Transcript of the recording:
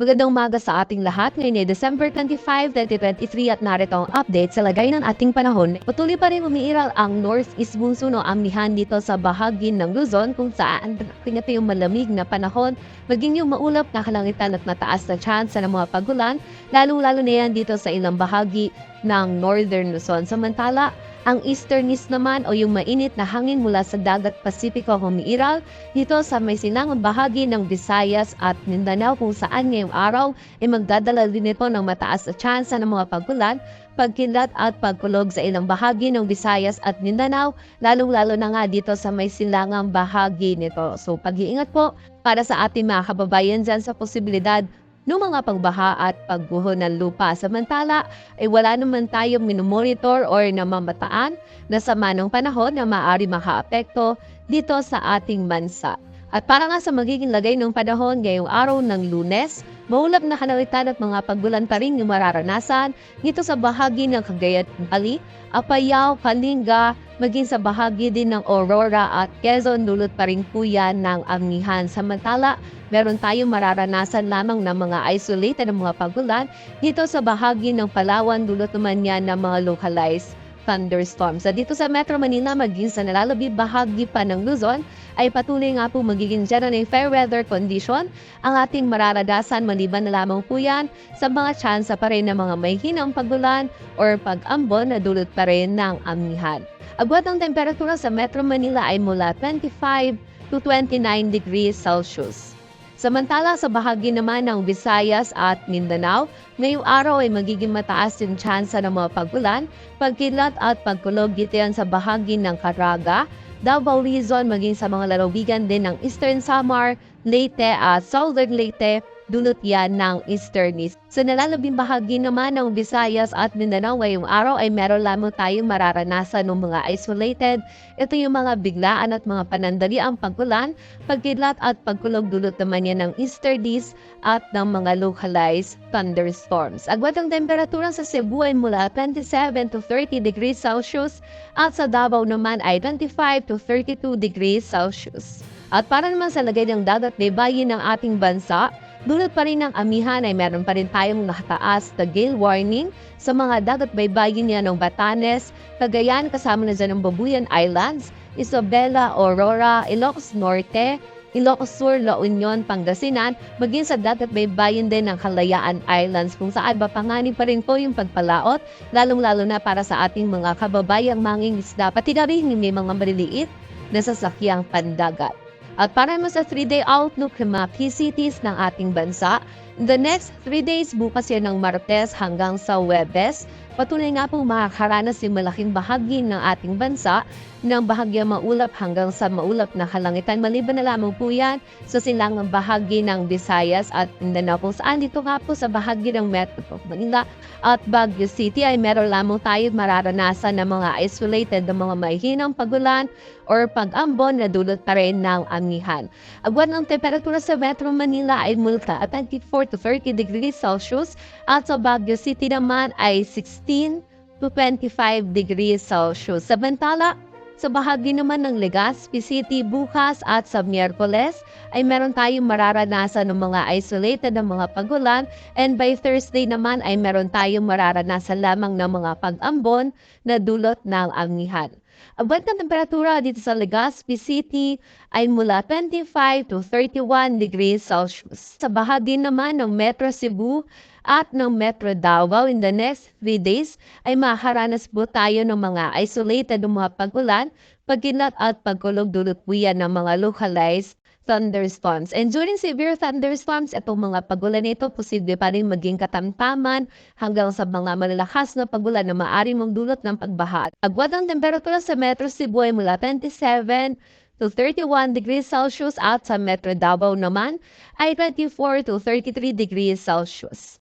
Magandang umaga sa ating lahat. Ngayon ay December 25, 2023 at narito ang update sa lagay ng ating panahon. Patuloy pa rin umiiral ang northeast monsoon o amihan dito sa bahagi ng Luzon kung saan ito yung malamig na panahon, maging yung maulap na kalangitan at mataas na chance ng mga pagulan, lalong-lalo na yan dito sa ilang bahagi ng northern Luzon. Samantala, ang easternist naman o yung mainit na hangin mula sa dagat Pasipiko humiiral dito sa may silangang bahagi ng Visayas at Mindanao kung saan ngayong araw ay magdadala din ito ng mataas na tsansa ng mga pagulan, pagkilat at pagkulog sa ilang bahagi ng Visayas at Mindanao, lalong-lalo na nga dito sa may silangang bahagi nito. So pag-iingat po para sa ating mga kababayan dyan sa posibilidad ng mga pagbaha at pagguho ng lupa. Samantala, ay wala naman tayong minomonitor or namamataan na sama ng panahon na maaari makaapekto dito sa ating bansa. At para nga sa magiging lagay ng panahon ngayong araw ng Lunes, maulap na kalangitan at mga pagbulan pa rin yung mararanasan dito sa bahagi ng Cagayan de Oro, Apayao, Kalinga, maging sa bahagi din ng Aurora at Quezon, dulot pa rin po yan ng amihan. Samantala, meron tayong mararanasan lamang ng mga isolated na mga pagulan dito sa bahagi ng Palawan, dulot naman yan ng mga localized thunderstorms. At dito sa Metro Manila, maging sa nalalabi bahagi pa ng Luzon, ay patuloy nga po magiging generally fair weather condition ang ating mararanasan, maliban na lamang po yan sa mga tsansa pa rin ng mga may hinang pagulan or pag-ambon na dulot pa rin ng amihan. Agwat ng temperatura sa Metro Manila ay mula 25 to 29 degrees Celsius. Samantala sa bahagi naman ng Visayas at Mindanao, ngayong araw ay magiging mataas yung tsansa ng mga pagulan, pagkilat at pagkulog dito yan sa bahagi ng Caraga, Davao Region, maging sa mga lalawigan din ng Eastern Samar, Leyte at Southern Leyte, dulot yan ng easternist. Sa nalalabing bahagi naman ng Visayas at Mindanao ngayong araw ay meron lamang tayong mararanasan ng mga isolated. Ito yung mga biglaan at mga panandaliang pagkulan, pagkidlat at pagkulog, dulot naman yan ng easterlies at ng mga localized thunderstorms. Agwat ang temperatura sa Cebu ay mula 27 to 30 degrees Celsius at sa Davao naman ay 25 to 32 degrees Celsius. At para naman sa lagay ng dagat baybayin ng ating bansa, dulot pa rin ng amihan ay meron pa rin tayong nakataas na gale warning sa mga dagat baybayin niya ng Batanes, Cagayan, kasama na dyan ng Babuyan Islands, Isabela, Aurora, Ilocos Norte, Ilocos Sur, La Union, Pangasinan, maging sa dagat baybayin din ng Kalayaan Islands kung saan mapanganib pa rin po yung pagpalaot, lalong-lalo na para sa ating mga kababayang mangingisda, pati na rin may mga maliliit na sasakyang pandagat. At para naman sa 3-day outlook ng mga key cities ng ating bansa, in the next 3 days, bukas yan ng Martes hanggang sa Huwebes, patuloy nga po makakaranas yung malaking bahagi ng ating bansa ng bahagyang maulap hanggang sa maulap na kalangitan. Maliban na lamang po yan sa silangang bahagi ng Visayas at Mindanao kung saan dito nga po sa bahagi ng Metro Manila at Baguio City ay meron lamang tayo mararanasan ng mga isolated na mga mahihinang pagulan or pag-ambon na dulot pa rin ng amihan. Agwat ng temperatura sa Metro Manila ay multa at 24 to 30 degrees Celsius at sa Baguio City naman ay 16 to 25 degrees Celsius. Samantala, sa bahagi naman ng Legazpi City bukas at sa Miyerkules ay meron tayong mararanasan ng mga isolated na mga pagulan, and by Thursday naman ay meron tayong mararanasan lamang ng mga pag-ambon na dulot ng amihan. Abot ng temperatura dito sa Legazpi City ay mula 25 to 31 degrees Celsius. Sa bahagi naman ng Metro Cebu at ng Metro Davao in the next 3 days ay makakaranas po tayo ng mga isolated ng mga pagulan, pagkilat at pagkulog, dulot po yan ng mga localized thunderstorms. And during severe thunderstorms, itong mga pagulan nito posible pa rin maging katamtaman hanggang sa mga malalakas na pagulan na maaari mong dulot ng pagbaha. Agwat ang temperatura sa Metro Cebu ay mula 27 to 31 degrees Celsius at sa Metro Davao naman ay 24 to 33 degrees Celsius.